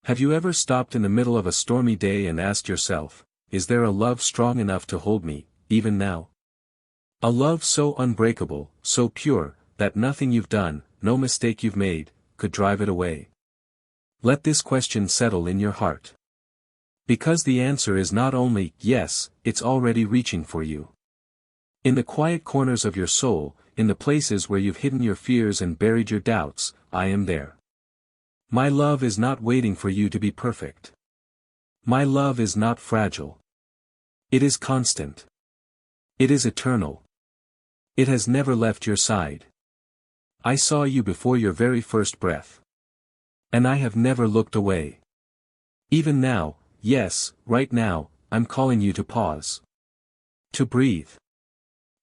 Have you ever stopped in the middle of a stormy day and asked yourself, is there a love strong enough to hold me, even now? A love so unbreakable, so pure, that nothing you've done, no mistake you've made, could drive it away. Let this question settle in your heart. Because the answer is not only yes, it's already reaching for you. In the quiet corners of your soul, in the places where you've hidden your fears and buried your doubts, I am there. My love is not waiting for you to be perfect. My love is not fragile. It is constant. It is eternal. It has never left your side. I saw you before your very first breath. And I have never looked away. Even now, yes, right now, I'm calling you to pause. To breathe.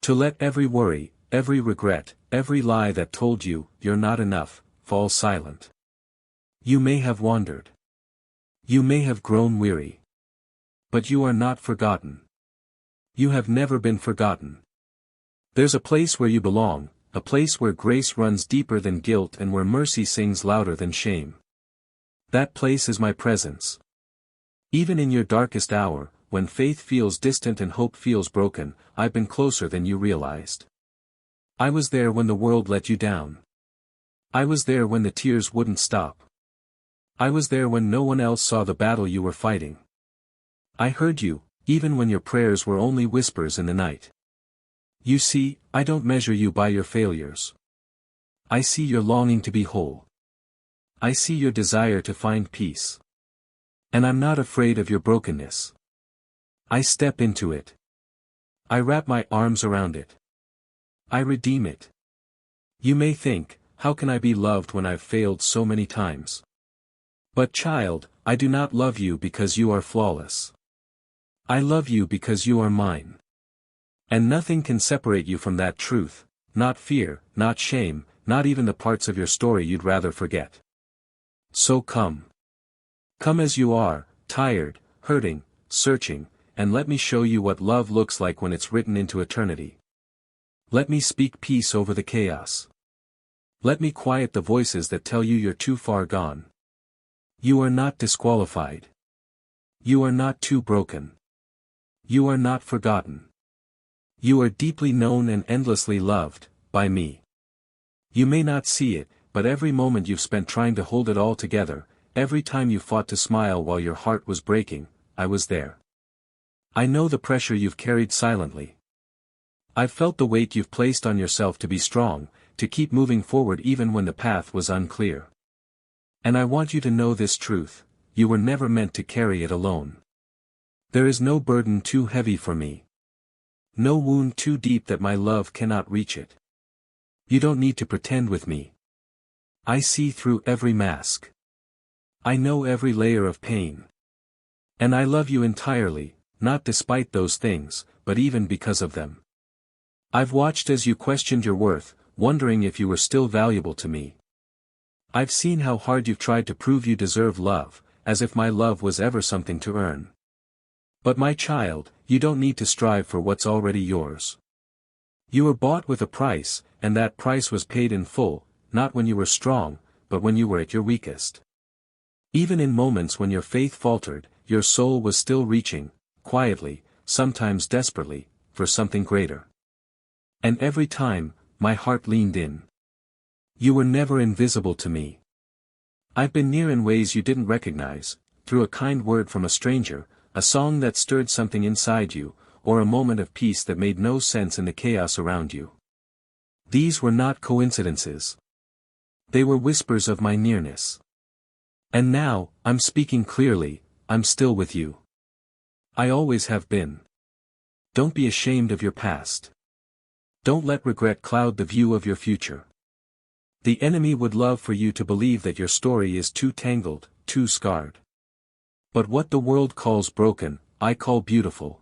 To let every worry, every regret, every lie that told you, you're not enough, fall silent. You may have wandered. You may have grown weary. But you are not forgotten. You have never been forgotten. There's a place where you belong, a place where grace runs deeper than guilt and where mercy sings louder than shame. That place is my presence. Even in your darkest hour, when faith feels distant and hope feels broken, I've been closer than you realized. I was there when the world let you down. I was there when the tears wouldn't stop. I was there when no one else saw the battle you were fighting. I heard you, even when your prayers were only whispers in the night. You see, I don't measure you by your failures. I see your longing to be whole. I see your desire to find peace. And I'm not afraid of your brokenness. I step into it. I wrap my arms around it. I redeem it. You may think, how can I be loved when I've failed so many times? But child, I do not love you because you are flawless. I love you because you are mine. And nothing can separate you from that truth, not fear, not shame, not even the parts of your story you'd rather forget. So come. Come as you are, tired, hurting, searching, and let me show you what love looks like when it's written into eternity. Let me speak peace over the chaos. Let me quiet the voices that tell you you're too far gone. You are not disqualified. You are not too broken. You are not forgotten. You are deeply known and endlessly loved, by me. You may not see it, but every moment you've spent trying to hold it all together, every time you fought to smile while your heart was breaking, I was there. I know the pressure you've carried silently. I've felt the weight you've placed on yourself to be strong, to keep moving forward even when the path was unclear. And I want you to know this truth, you were never meant to carry it alone. There is no burden too heavy for me. No wound too deep that my love cannot reach it. You don't need to pretend with me. I see through every mask. I know every layer of pain. And I love you entirely, not despite those things, but even because of them. I've watched as you questioned your worth, wondering if you were still valuable to me. I've seen how hard you've tried to prove you deserve love, as if my love was ever something to earn. But my child, you don't need to strive for what's already yours. You were bought with a price, and that price was paid in full, not when you were strong, but when you were at your weakest. Even in moments when your faith faltered, your soul was still reaching, quietly, sometimes desperately, for something greater. And every time, my heart leaned in. You were never invisible to me. I've been near in ways you didn't recognize, through a kind word from a stranger, a song that stirred something inside you, or a moment of peace that made no sense in the chaos around you. These were not coincidences. They were whispers of my nearness. And now, I'm speaking clearly, I'm still with you. I always have been. Don't be ashamed of your past. Don't let regret cloud the view of your future. The enemy would love for you to believe that your story is too tangled, too scarred. But what the world calls broken, I call beautiful.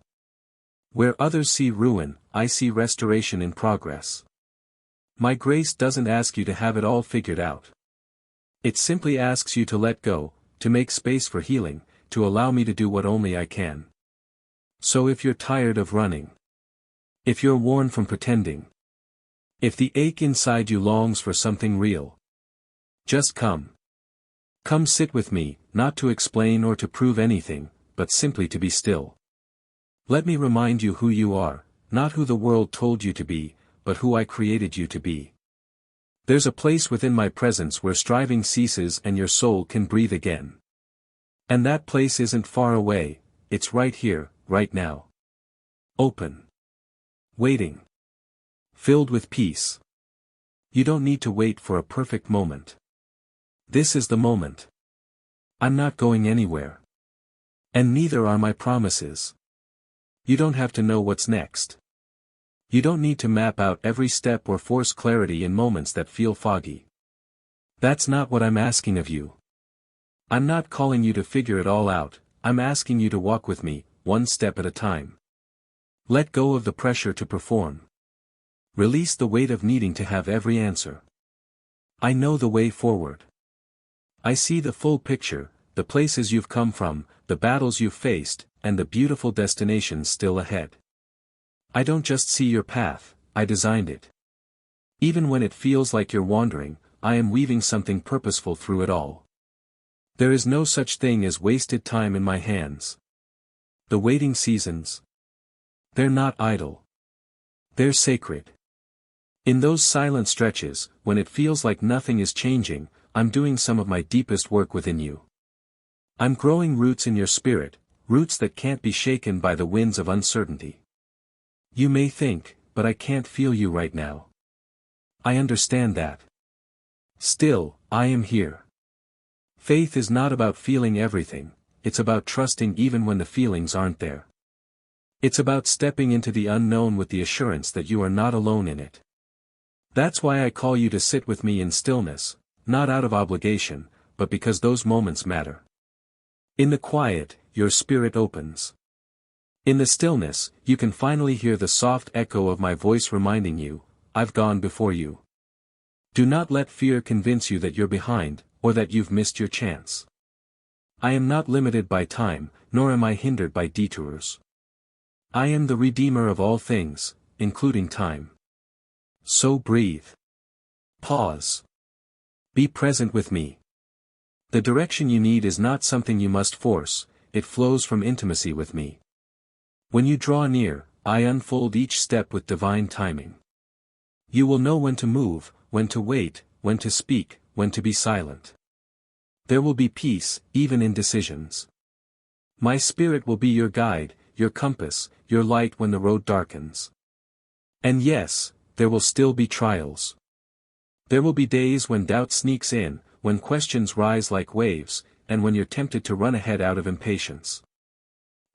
Where others see ruin, I see restoration in progress. My grace doesn't ask you to have it all figured out. It simply asks you to let go, to make space for healing, to allow me to do what only I can. So if you're tired of running, if you're worn from pretending, if the ache inside you longs for something real, just come. Come sit with me, not to explain or to prove anything, but simply to be still. Let me remind you who you are, not who the world told you to be, but who I created you to be. There's a place within my presence where striving ceases and your soul can breathe again. And that place isn't far away, it's right here, right now. Open. Waiting. Filled with peace. You don't need to wait for a perfect moment. This is the moment. I'm not going anywhere. And neither are my promises. You don't have to know what's next. You don't need to map out every step or force clarity in moments that feel foggy. That's not what I'm asking of you. I'm not calling you to figure it all out, I'm asking you to walk with me, one step at a time. Let go of the pressure to perform. Release the weight of needing to have every answer. I know the way forward. I see the full picture, the places you've come from, the battles you've faced, and the beautiful destinations still ahead. I don't just see your path, I designed it. Even when it feels like you're wandering, I am weaving something purposeful through it all. There is no such thing as wasted time in my hands. The waiting seasons. They're not idle. They're sacred. In those silent stretches, when it feels like nothing is changing, I'm doing some of my deepest work within you. I'm growing roots in your spirit, roots that can't be shaken by the winds of uncertainty. You may think, but I can't feel you right now. I understand that. Still, I am here. Faith is not about feeling everything, it's about trusting even when the feelings aren't there. It's about stepping into the unknown with the assurance that you are not alone in it. That's why I call you to sit with me in stillness, not out of obligation, but because those moments matter. In the quiet, your spirit opens. In the stillness, you can finally hear the soft echo of my voice reminding you, I've gone before you. Do not let fear convince you that you're behind, or that you've missed your chance. I am not limited by time, nor am I hindered by detours. I am the Redeemer of all things, including time. So breathe. Pause. Be present with me. The direction you need is not something you must force, it flows from intimacy with me. When you draw near, I unfold each step with divine timing. You will know when to move, when to wait, when to speak, when to be silent. There will be peace, even in decisions. My spirit will be your guide, your compass, your light when the road darkens. And yes, there will still be trials. There will be days when doubt sneaks in, when questions rise like waves, and when you're tempted to run ahead out of impatience.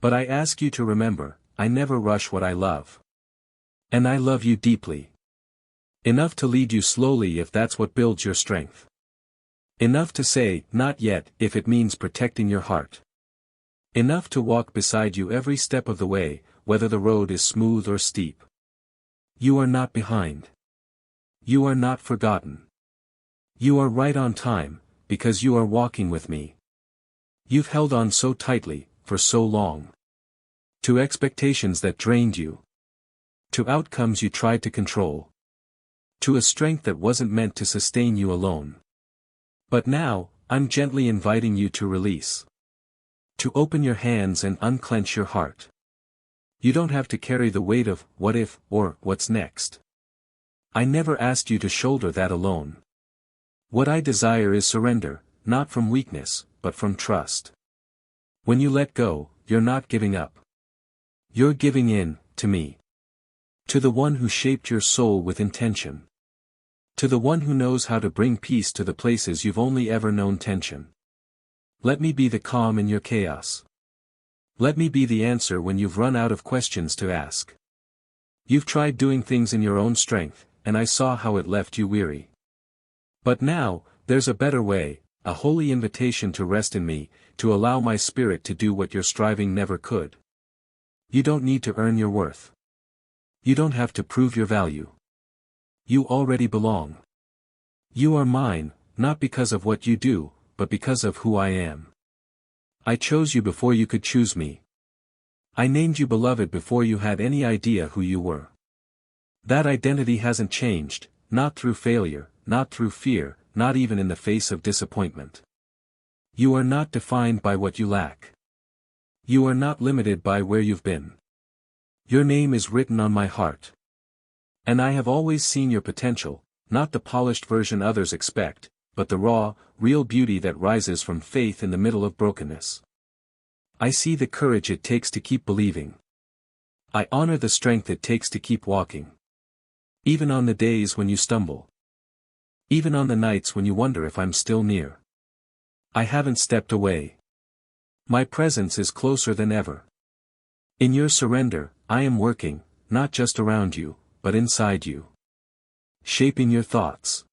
But I ask you to remember, I never rush what I love. And I love you deeply. Enough to lead you slowly if that's what builds your strength. Enough to say, not yet, if it means protecting your heart. Enough to walk beside you every step of the way, whether the road is smooth or steep. You are not behind. You are not forgotten. You are right on time, because you are walking with me. You've held on so tightly, for so long. To expectations that drained you. To outcomes you tried to control. To a strength that wasn't meant to sustain you alone. But now, I'm gently inviting you to release. To open your hands and unclench your heart. You don't have to carry the weight of, what if, or, what's next. I never asked you to shoulder that alone. What I desire is surrender, not from weakness, but from trust. When you let go, you're not giving up. You're giving in, to me. To the one who shaped your soul with intention. To the one who knows how to bring peace to the places you've only ever known tension. Let me be the calm in your chaos. Let me be the answer when you've run out of questions to ask. You've tried doing things in your own strength, and I saw how it left you weary. But now, there's a better way, a holy invitation to rest in me, to allow my spirit to do what your striving never could. You don't need to earn your worth. You don't have to prove your value. You already belong. You are mine, not because of what you do, but because of who I am. I chose you before you could choose me. I named you beloved before you had any idea who you were. That identity hasn't changed, not through failure, not through fear, not even in the face of disappointment. You are not defined by what you lack. You are not limited by where you've been. Your name is written on my heart. And I have always seen your potential, not the polished version others expect, but the raw, real beauty that rises from faith in the middle of brokenness. I see the courage it takes to keep believing. I honor the strength it takes to keep walking. Even on the days when you stumble. Even on the nights when you wonder if I'm still near. I haven't stepped away. My presence is closer than ever. In your surrender, I am working, not just around you, but inside you. Shaping your thoughts.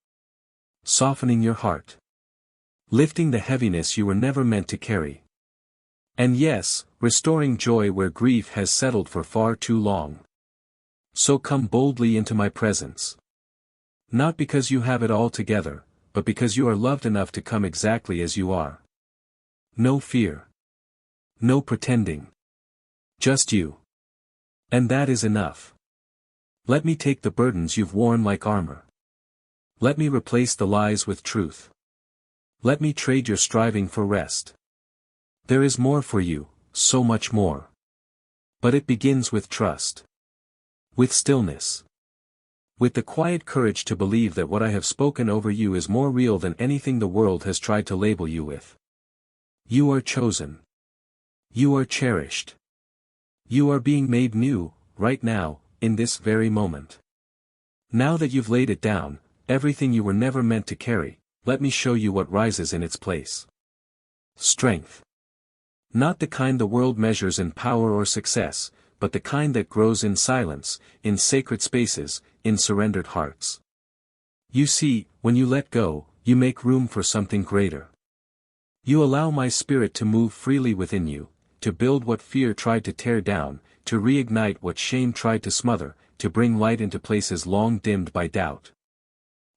Softening your heart. Lifting the heaviness you were never meant to carry. And yes, restoring joy where grief has settled for far too long. So come boldly into my presence. Not because you have it all together, but because you are loved enough to come exactly as you are. No fear. No pretending. Just you. And that is enough. Let me take the burdens you've worn like armor. Let me replace the lies with truth. Let me trade your striving for rest. There is more for you, so much more. But it begins with trust. With stillness. With the quiet courage to believe that what I have spoken over you is more real than anything the world has tried to label you with. You are chosen. You are cherished. You are being made new, right now, in this very moment. Now that you've laid it down, everything you were never meant to carry, let me show you what rises in its place. Strength. Not the kind the world measures in power or success, but the kind that grows in silence, in sacred spaces, in surrendered hearts. You see, when you let go, you make room for something greater. You allow my spirit to move freely within you, to build what fear tried to tear down, to reignite what shame tried to smother, to bring light into places long dimmed by doubt.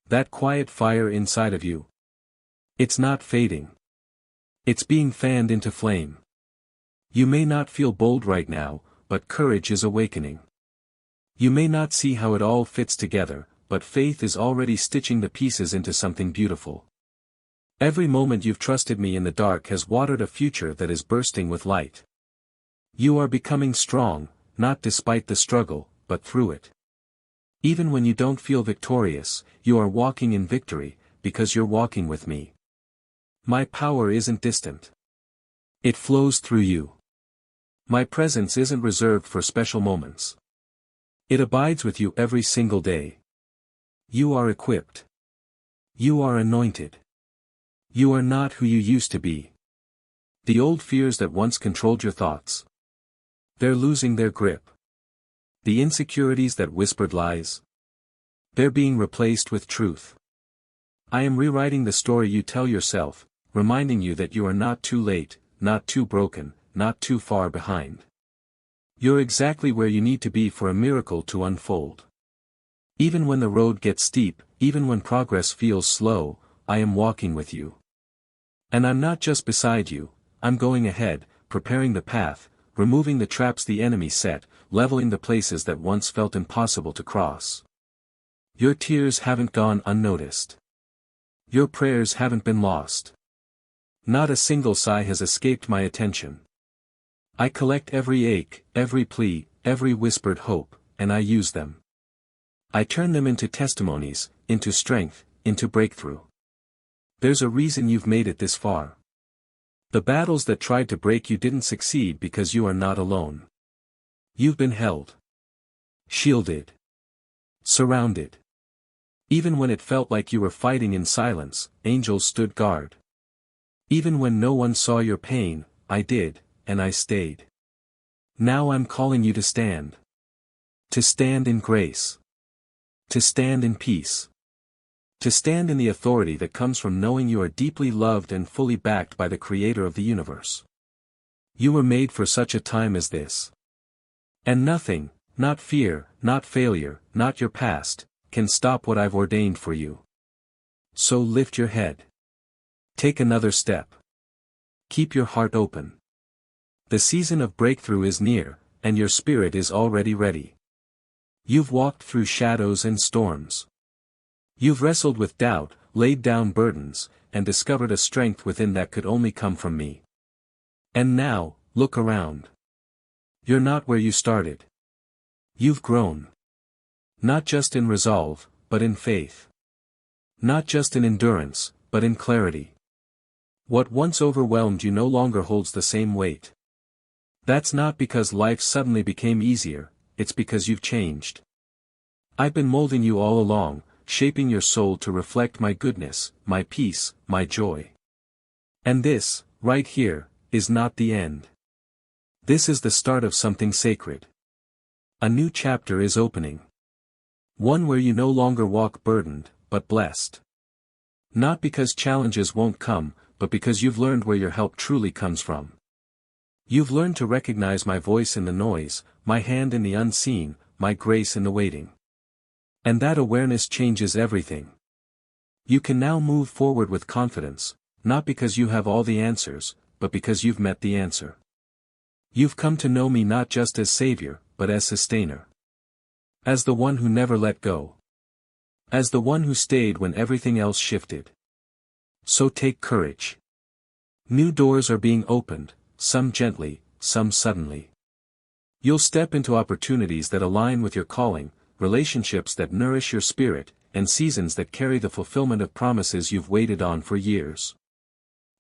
That quiet fire inside of you. It's not fading. It's being fanned into flame. You may not feel bold right now, but courage is awakening. You may not see how it all fits together, but faith is already stitching the pieces into something beautiful. Every moment you've trusted me in the dark has watered a future that is bursting with light. You are becoming strong, not despite the struggle, but through it. Even when you don't feel victorious, you are walking in victory, because you're walking with me. My power isn't distant. It flows through you. My presence isn't reserved for special moments. It abides with you every single day. You are equipped. You are anointed. You are not who you used to be. The old fears that once controlled your thoughts. They're losing their grip. The insecurities that whispered lies. They're being replaced with truth. I am rewriting the story you tell yourself, reminding you that you are not too late, not too broken, not too far behind. You're exactly where you need to be for a miracle to unfold. Even when the road gets steep, even when progress feels slow, I am walking with you. And I'm not just beside you, I'm going ahead, preparing the path, removing the traps the enemy set, leveling the places that once felt impossible to cross. Your tears haven't gone unnoticed. Your prayers haven't been lost. Not a single sigh has escaped my attention. I collect every ache, every plea, every whispered hope, and I use them. I turn them into testimonies, into strength, into breakthrough. There's a reason you've made it this far. The battles that tried to break you didn't succeed because you are not alone. You've been held. Shielded. Surrounded. Even when it felt like you were fighting in silence, angels stood guard. Even when no one saw your pain, I did, and I stayed. Now I'm calling you to stand. To stand in grace. To stand in peace. To stand in the authority that comes from knowing you are deeply loved and fully backed by the Creator of the universe. You were made for such a time as this. And nothing, not fear, not failure, not your past, can stop what I've ordained for you. So lift your head. Take another step. Keep your heart open. The season of breakthrough is near, and your spirit is already ready. You've walked through shadows and storms. You've wrestled with doubt, laid down burdens, and discovered a strength within that could only come from me. And now, look around. You're not where you started. You've grown. Not just in resolve, but in faith. Not just in endurance, but in clarity. What once overwhelmed you no longer holds the same weight. That's not because life suddenly became easier, it's because you've changed. I've been molding you all along, shaping your soul to reflect my goodness, my peace, my joy. And this, right here, is not the end. This is the start of something sacred. A new chapter is opening. One where you no longer walk burdened, but blessed. Not because challenges won't come, but because you've learned where your help truly comes from. You've learned to recognize my voice in the noise, my hand in the unseen, my grace in the waiting. And that awareness changes everything. You can now move forward with confidence, not because you have all the answers, but because you've met the answer. You've come to know me not just as Savior, but as Sustainer. As the one who never let go. As the one who stayed when everything else shifted. So take courage. New doors are being opened, some gently, some suddenly. You'll step into opportunities that align with your calling, relationships that nourish your spirit, and seasons that carry the fulfillment of promises you've waited on for years.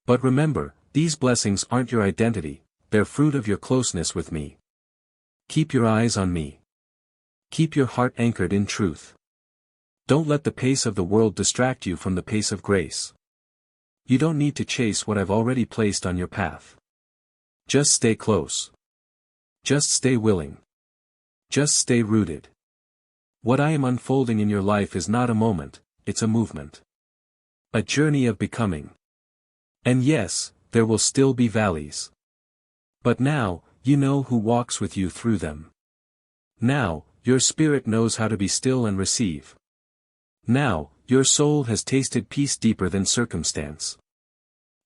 But remember, these blessings aren't your identity, they're fruit of your closeness with me. Keep your eyes on me. Keep your heart anchored in truth. Don't let the pace of the world distract you from the pace of grace. You don't need to chase what I've already placed on your path. Just stay close. Just stay willing. Just stay rooted. What I am unfolding in your life is not a moment, it's a movement. A journey of becoming. And yes, there will still be valleys. But now, you know who walks with you through them. Now, your spirit knows how to be still and receive. Now, your soul has tasted peace deeper than circumstance.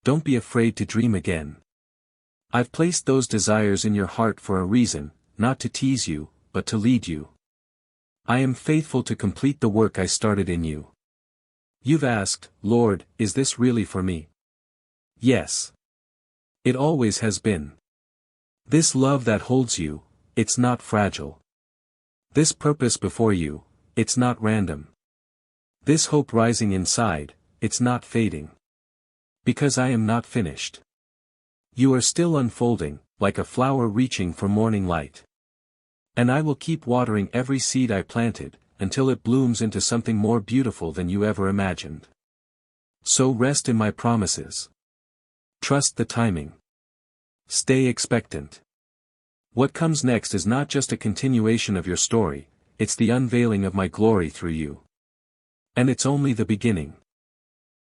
Don't be afraid to dream again. I've placed those desires in your heart for a reason, not to tease you, but to lead you. I am faithful to complete the work I started in you. You've asked, Lord, is this really for me? Yes. It always has been. This love that holds you, it's not fragile. This purpose before you, it's not random. This hope rising inside, it's not fading. Because I am not finished. You are still unfolding, like a flower reaching for morning light. And I will keep watering every seed I planted, until it blooms into something more beautiful than you ever imagined. So rest in my promises. Trust the timing. Stay expectant. What comes next is not just a continuation of your story, it's the unveiling of my glory through you. And it's only the beginning.